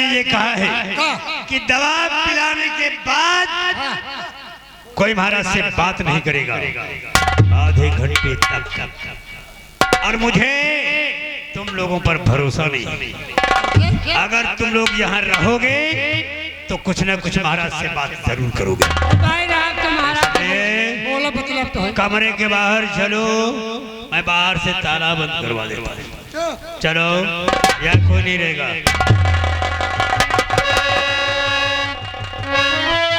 ये कहा है कि दवा पिलाने के बाद कोई महाराज से बात नहीं करेगा आधे घंटे तक। और मुझे तुम लोगों पर भरोसा नहीं। अगर तुम लोग यहाँ रहोगे तो कुछ न कुछ महाराज से बात जरूर करोगे। कमरे के बाहर चलो, मैं बाहर से ताला बंद करवा देता हूँ। चलो, यहाँ कोई नहीं रहेगा।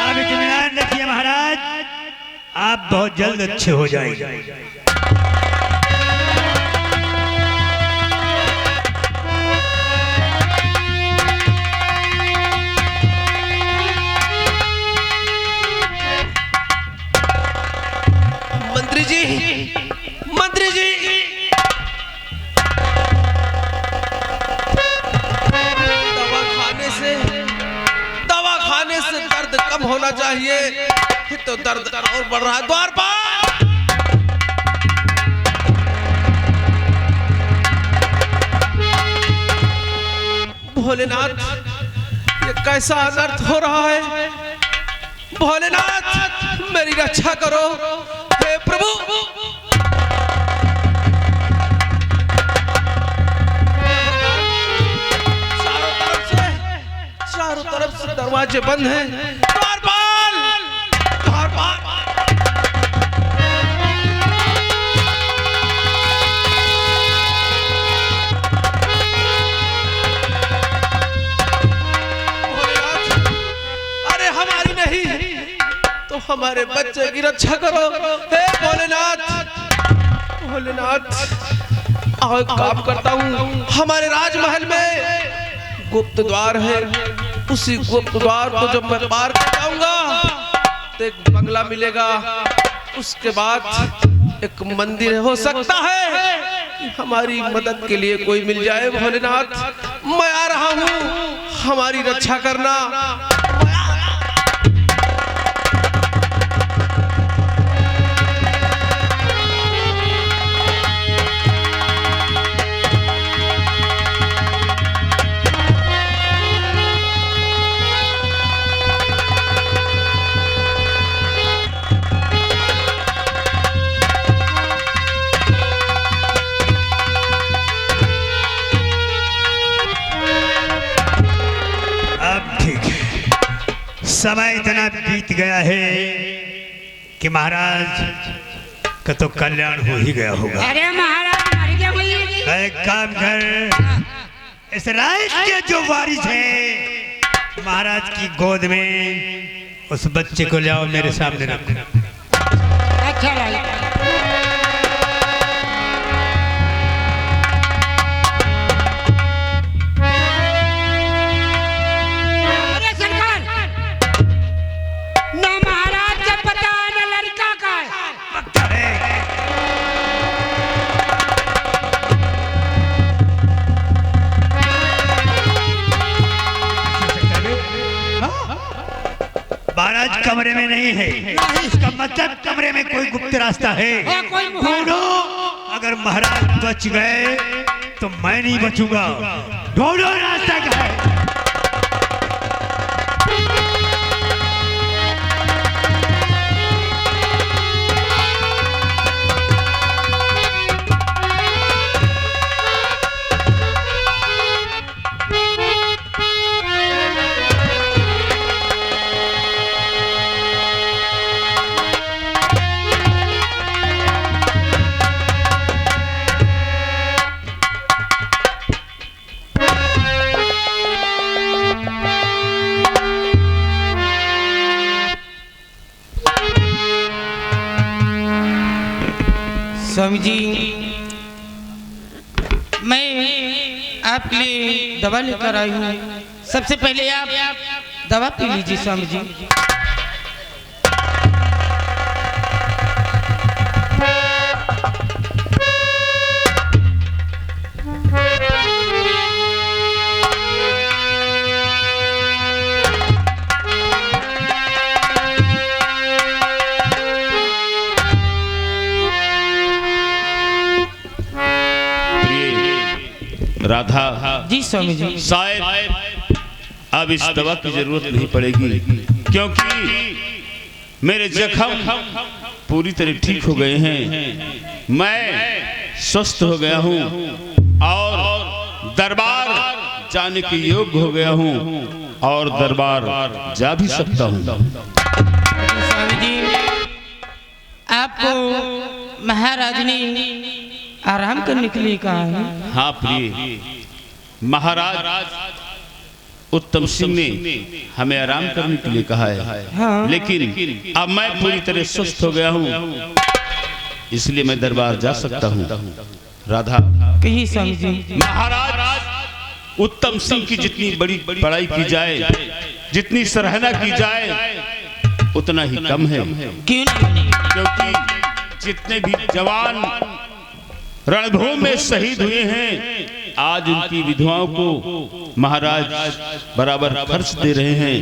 आप इत्मीनान रखिए महाराज, आप बहुत जल्द अच्छे हो जाएंगे। मंत्री जी, दवा खाने से दर्द कम होना चाहिए, तो दर्द और बढ़ रहा है। द्वारपाल, भोलेनाथ, ये कैसा अनर्थ हो रहा है? भोलेनाथ, मेरी रक्षा करो हे प्रभु। चारों तरफ से दरवाजे बंद हैं। द्वारपाल, द्वारपाल, अरे हमारी नहीं तो हमारे बच्चे की रक्षा करो हे भोलेनाथ। भोलेनाथ, आओ काम करता हूँ। हमारे राजमहल में गुप्त द्वार है, उसी गुप्त द्वार को जब मैं पार कर जाऊंगा तो एक बंगला मिलेगा, उसके बाद एक मंदिर हो सकता है कि हमारी मदद के लिए कोई मिल जाए। भोलेनाथ, मैं आ रहा हूँ, हमारी रक्षा करना। समय इतना बीत गया है कि महाराज का तो कल्याण हो ही गया होगा। अरे महाराज, मर गया हुई। एक काम कर, इस राज्य के जो वारिस है महाराज की गोद में उस बच्चे को ले आओ, मेरे सामने रखो। अच्छा लगा। महाराज कमरे में नहीं है, इसका मतलब कमरे में कोई गुप्त रास्ता है। ढूंढो, अगर महाराज बच गए तो मैं नहीं बचूंगा। ढूंढो रास्ता क्या है। स्वामी जी, मैं आपके लिए दवा लेकर आई हूँ। सबसे पहले आप दवा पी लीजिए स्वामी जी। राधा जी स्वामी जी। शायद अब इस दवा की जरूरत नहीं पड़ेगी, क्योंकि मेरे जख्म पूरी तरह ठीक हो गए हैं। मैं स्वस्थ हो गया हूँ और दरबार जाने के योग्य हो गया हूँ और दरबार जा भी सकता हूँ। स्वामी जी, आपको महाराज ने आराम करने के लिए कहा है। हाँ प्रिय, महाराज उत्तम सिंह ने हमें आराम करने के लिए कहा है। हाँ। लेकिन अब मैं पूरी तरह स्वस्थ हो गया हूँ, इसलिए मैं दरबार जा सकता हूँ। राधा, कहिए स्वामी जी। महाराज उत्तम सिंह की जितनी बड़ी बड़ाई की जाए, जितनी सराहना की जाए, उतना ही कम है। क्यों नहीं? क्योंकि जितने भी जवान रणभूमि में शहीद हुए हैं, आज उनकी विधवाओं को महाराज बराबर खर्च दे रहे हैं,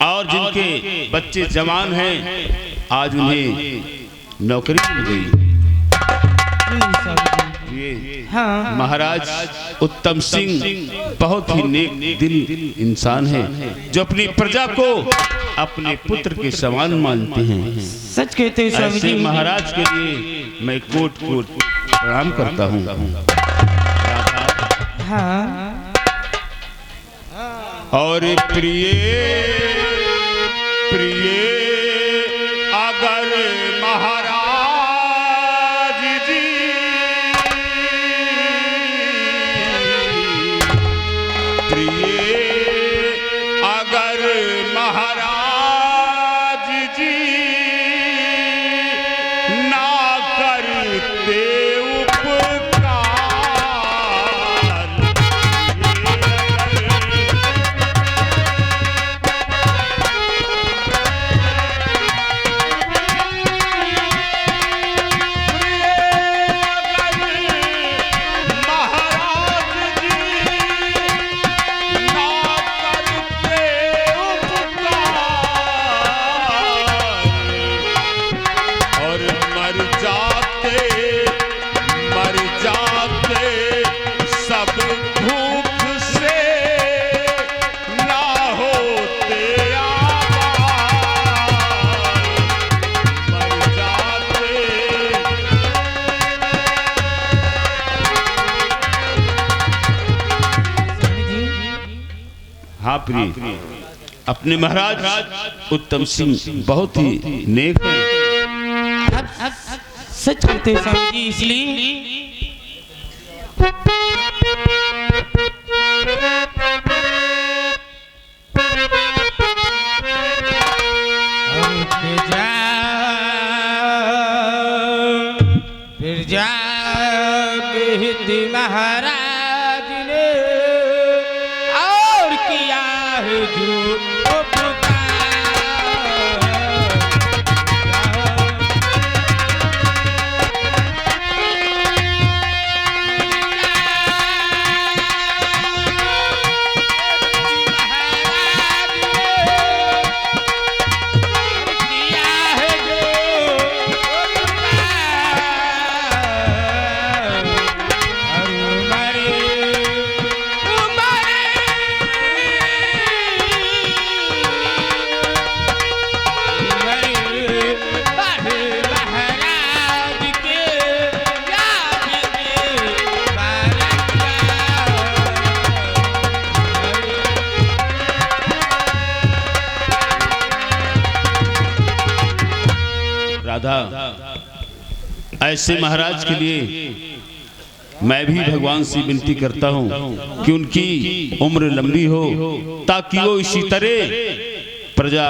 और जिनके बच्चे जवान हैं आज उन्हें नौकरी मिल गई। क्यों नहीं स्वामी ये जी? हाँ। महाराज उत्तम सिंह बहुत ही नेक दिल इंसान है, जो अपनी प्रजा को अपने पुत्र के समान मानते हैं। सच कहते हैं स्वामी ऐसे जी। महाराज के लिए मैं कोट कोट प्रणाम करता हूँ। हाँ। और प्रिय प्रिय अगर महाराज जी प्रिय अगर महाराज जी ना करते उपकार, मर जाते सब भूख से ना होते आबाद, मर जाते। हाँ प्रिय, अपने महाराज उत्तम सिंह बहुत ही नेक है। सच कहते हैं स्वामी जी, इसलिए फिर जा कहते महाराज ने और किया है जो राधा, ऐसे महाराज के लिए मैं भी भगवान से विनती करता हूँ कि उनकी उम्र लंबी हो, ताकि वो इसी तरह प्रजा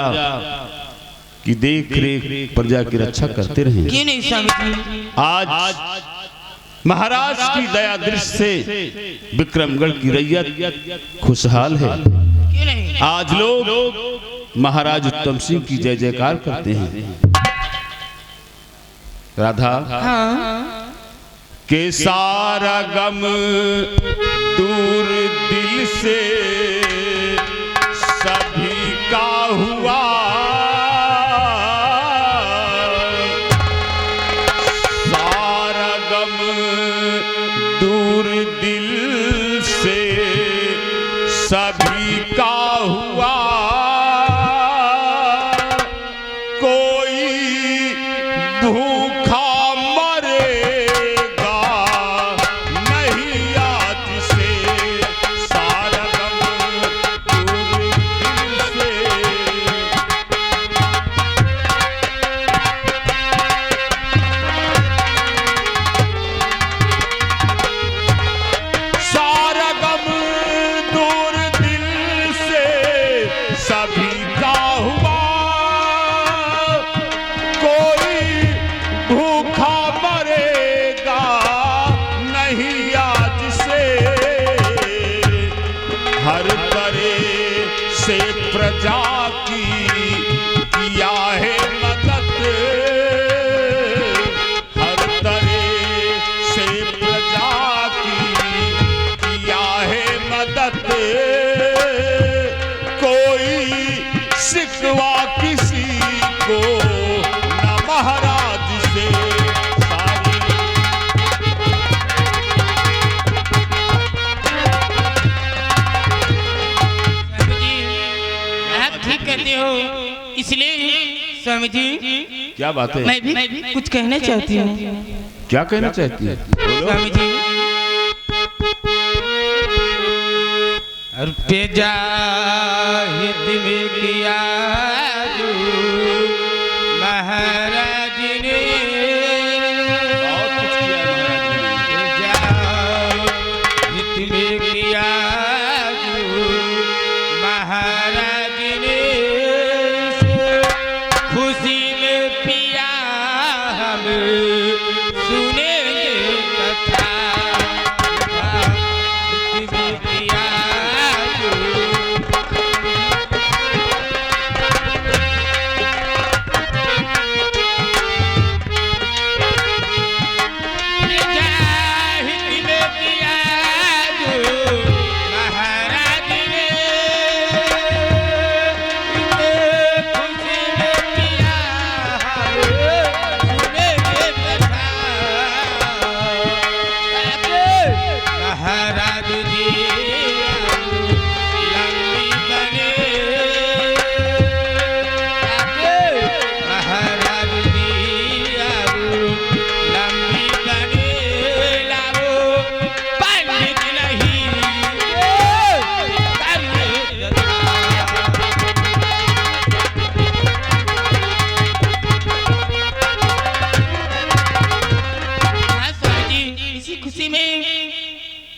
की देख रेख, प्रजा की रक्षा करते रहें। क्यों नहीं स्वामी जी? आज महाराज की दया दृष्टि से विक्रमगढ़ की रैयत खुशहाल है। क्यों नहीं? आज लोग महाराज उत्तम सिंह की जय जयकार करते हैं। राधा, हाँ। के सारा गम दूर दिल से सभी का हुआ, सारा गम दूर दिल से सभी का हुआ। सभी का हुआ, कोई भूखा मरेगा नहीं आज से। हर तरह से प्रजा की किया है मदद, हर तरह से प्रजा की किया है मदद। कोई शिकवा किसी को न महाराज से। सारी आप ठीक कहते हो, इसलिए स्वामी जी क्या बात है? मैं भी कुछ कहना चाहती हूँ। क्या कहना चाहती है? स्वामी जी रुपये जाहिद में किया जो महाराज ने, बहुत कुछ किया है महाराज ने। जाहिद में किया जो महाराज ने, खुशी में पिया हम सुनेंगे कथा। जाहिद में किया जो जाहिद में किया जो महाराज ने, खुशी में पिया हम सुनेंगे कथा। महाराज जी लंबी बने, महाराज जी लंबी बने, लाओ पंडित नहीं इसी खुशी में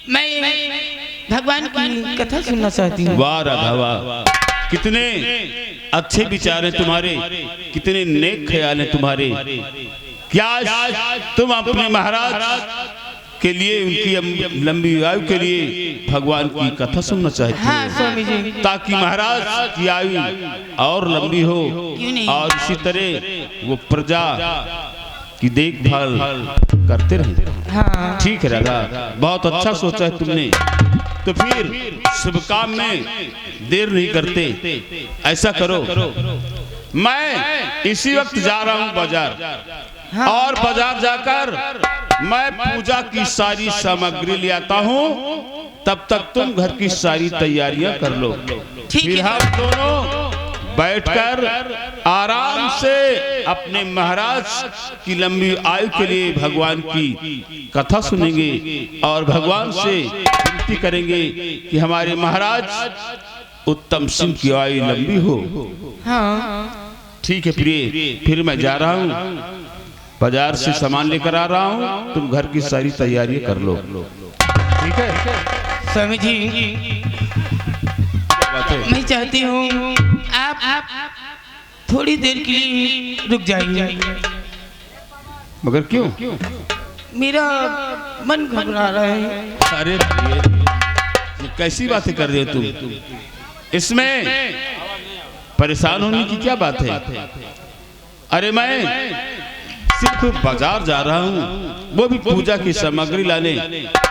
मैं भगवान की कथा सुनना चाहती हूँ। वाह राधा वाह, कितने अच्छे विचार हैं तुम्हारे, कितने नेक ख्याल हैं तुम्हारे। क्या तुम अपने महाराज के लिए, उनकी लंबी आयु के लिए भगवान की कथा सुनना चाहते हाँ हो, स्वामी जी, ताकि महाराज की आयु और लंबी हो क्यों नहीं? और इसी तरह वो प्रजा की देखभाल करते रहे। हाँ ठीक है राधा, बहुत अच्छा सोचा है तुमने। तो फिर शुभ काम में देर नहीं करते, ऐसा करो, मैं इसी वक्त जा रहा हूँ बाजार, और बाजार जाकर मैं पूजा की सारी सामग्री ले आता हूँ। तब तक तुम घर की सारी तैयारियां कर लो। ठीक फिर है। हम दोनों बैठकर आराम से अपने महाराज की लंबी आयु के लिए भगवान की कथा सुनेंगे और भगवान से विनती करेंगे कि हमारे महाराज उत्तम सिंह की आयु लंबी हो। हाँ ठीक है प्रिय, फिर मैं जा रहा हूँ, बाजार से सामान लेकर आ रहा हूँ, तुम घर की सारी तैयारी कर लो। ठीक है स्वामी जी, बात है? मैं चाहती हूँ आप थोड़ी देर के लिए रुक जाइए। मगर क्यों? मेरा मन घबरा रहा है। अरे प्रिय, ये कैसी बातें कर रहे हो तुम? इसमें परेशान होने की क्या बात है? अरे मैं सिर्फ बाजार जा रहा हूँ, वो भी पूजा की सामग्री लाने,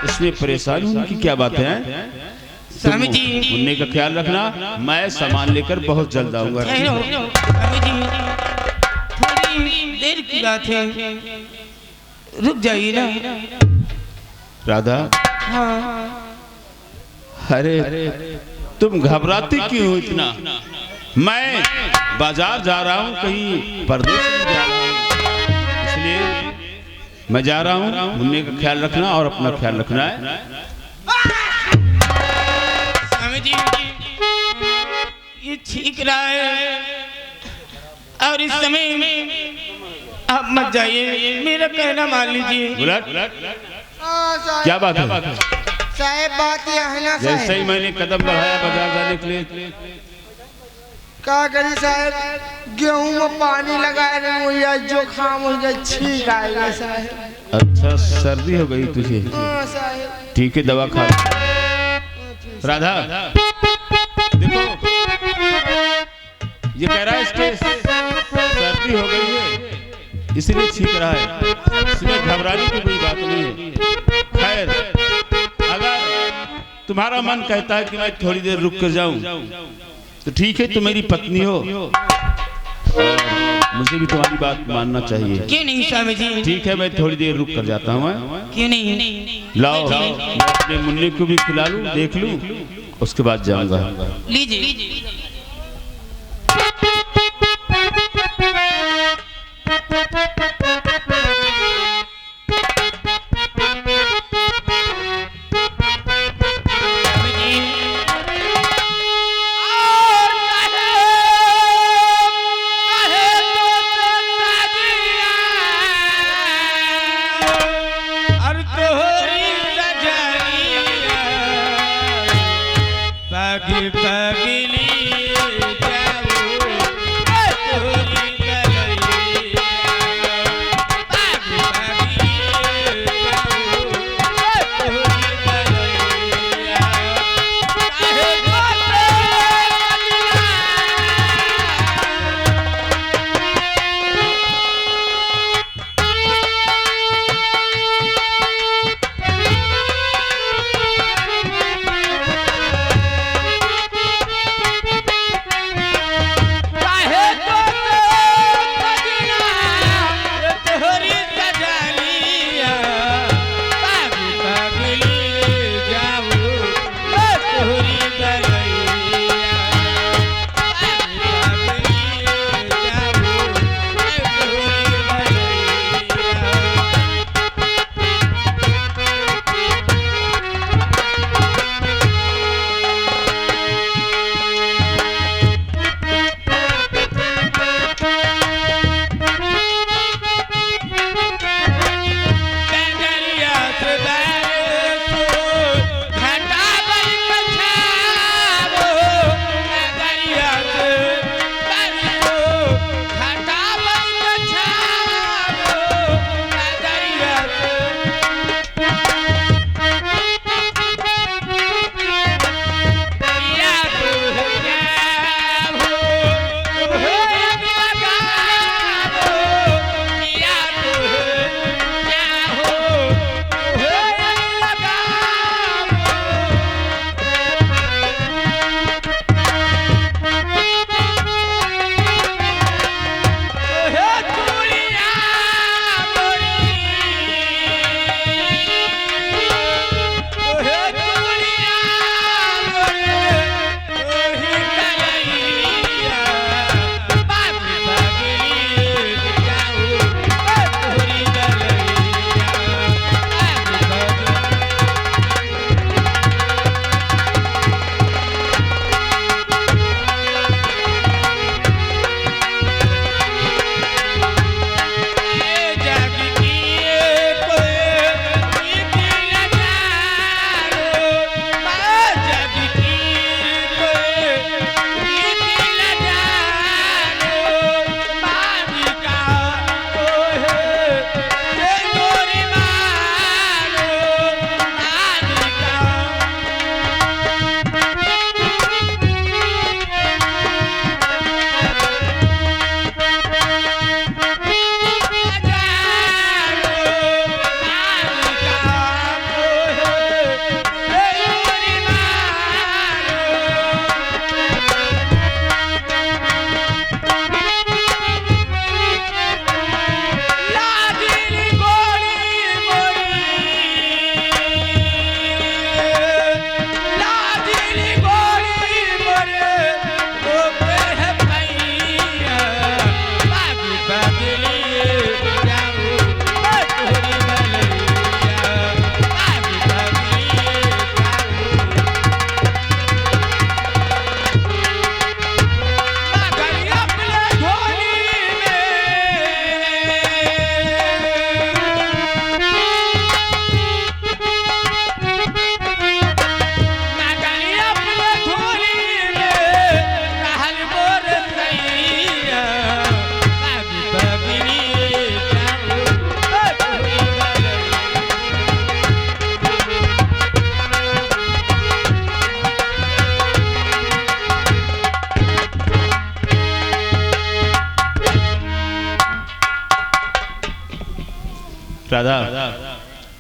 इसमें परेशान होने की क्या बात है? स्वामी जी, मुन्ने का ख्याल रखना, मैं सामान लेकर बहुत जल्द आऊंगा। स्वामी जी, थोड़ी देर की बात है, रुक जाइए ना। राधा, हाँ अरे तुम घबराती क्यों हो इतना? मैं बाजार जा रहा हूँ, कहीं परदेश नहीं जा रहा हूँ, इसलिए मैं जा रहा हूँ। मुन्ने का ख्याल रखना और अपना ख्याल रखना है। स्वामी जी, ये ठीक रहा है, और इस समय में आप मत जाइए, मेरा कहना मान लीजिए। बुलट, क्या बात है? साहेब बात यह है ना जैसे ही साहेब, मैंने कदम बढ़ाया बाजार जाने के लिए, का करी साहब, गेहूं में पानी लगाए रहे हो या जुकाम हो गया, छींक आएगा साहब। अच्छा सर्दी हो गई तुझे? हाँ साहब। ठीक है दवा खा। राधा देखो ये कह रहा है इसके सर्दी हो गई है इसलिए छींक रहा है, इसमें घबराने की कोई बात नहीं है। खैर अगर तुम्हारा मन कहता है कि मैं थोड़ी देर रुक कर जाऊं तो ठीक है, तुम मेरी पत्नी हो और मुझे भी तुम्हारी बात मानना चाहिए। क्यों नहीं स्वामी जी? ठीक है मैं थोड़ी देर रुक कर जाता हूँ। क्यों नहीं? लाओ मैं अपने मुन्ने को भी खिला लूं, देख लूं, उसके बाद जाऊंगा। लीजिए। पगली राधा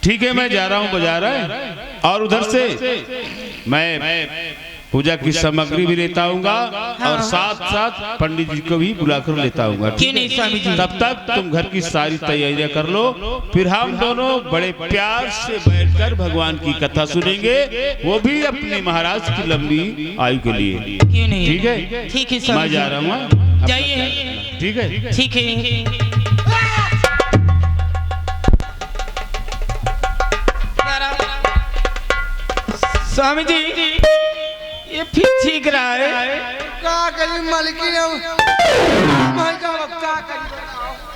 ठीक है, मैं जा रहा हूँ बाजार है, और उधर से मैं पूजा की सामग्री भी लेता आऊंगा और साथ साथ पंडित जी को भी बुलाकर लेता आऊंगा। क्यों नहीं स्वामी जी? तब तक तुम घर की सारी तैयारियां कर लो, फिर हम दोनों बड़े प्यार से बैठकर भगवान की कथा सुनेंगे, वो भी अपने महाराज की लंबी आयु के लिए। क्यों नहीं? ठीक है, ठीक है स्वामी मैं जी। जा रहा हूँ, जाइए। ठीक है। ठीक है। स्वामी जी ये फिर ठीक रहा है। का करी मालकिन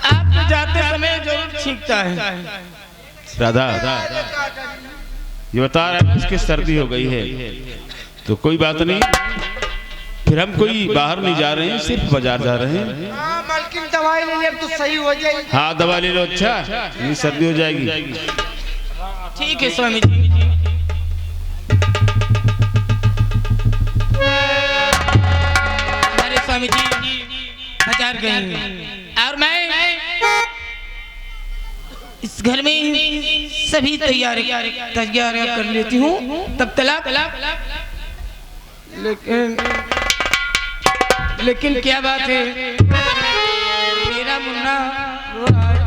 आप तो जाते समय जरूर छींकता है। राधा ये बता रहा है इसकी सर्दी हो गई है, तो कोई बात नहीं, फिर हम कोई बाहर नहीं जा रहे हैं, सिर्फ बाजार जा रहे हैं। मालकिन दवाई ले ले तो सही हो जाएगी। हाँ दवा ले लो, अच्छा ये सर्दी हो जाएगी। ठीक है स्वामी जी। हमारे स्वामी जी बाजार गए और मैं इस घर में सभी तैयारियां कर लेती हूँ, तब तलाक। लेकिन क्या बात है, मेरा मुन्ना रो रहा है।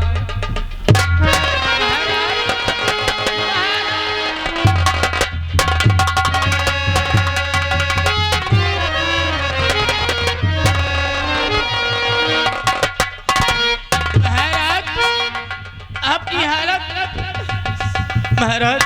महाराज आपकी हालत, महाराज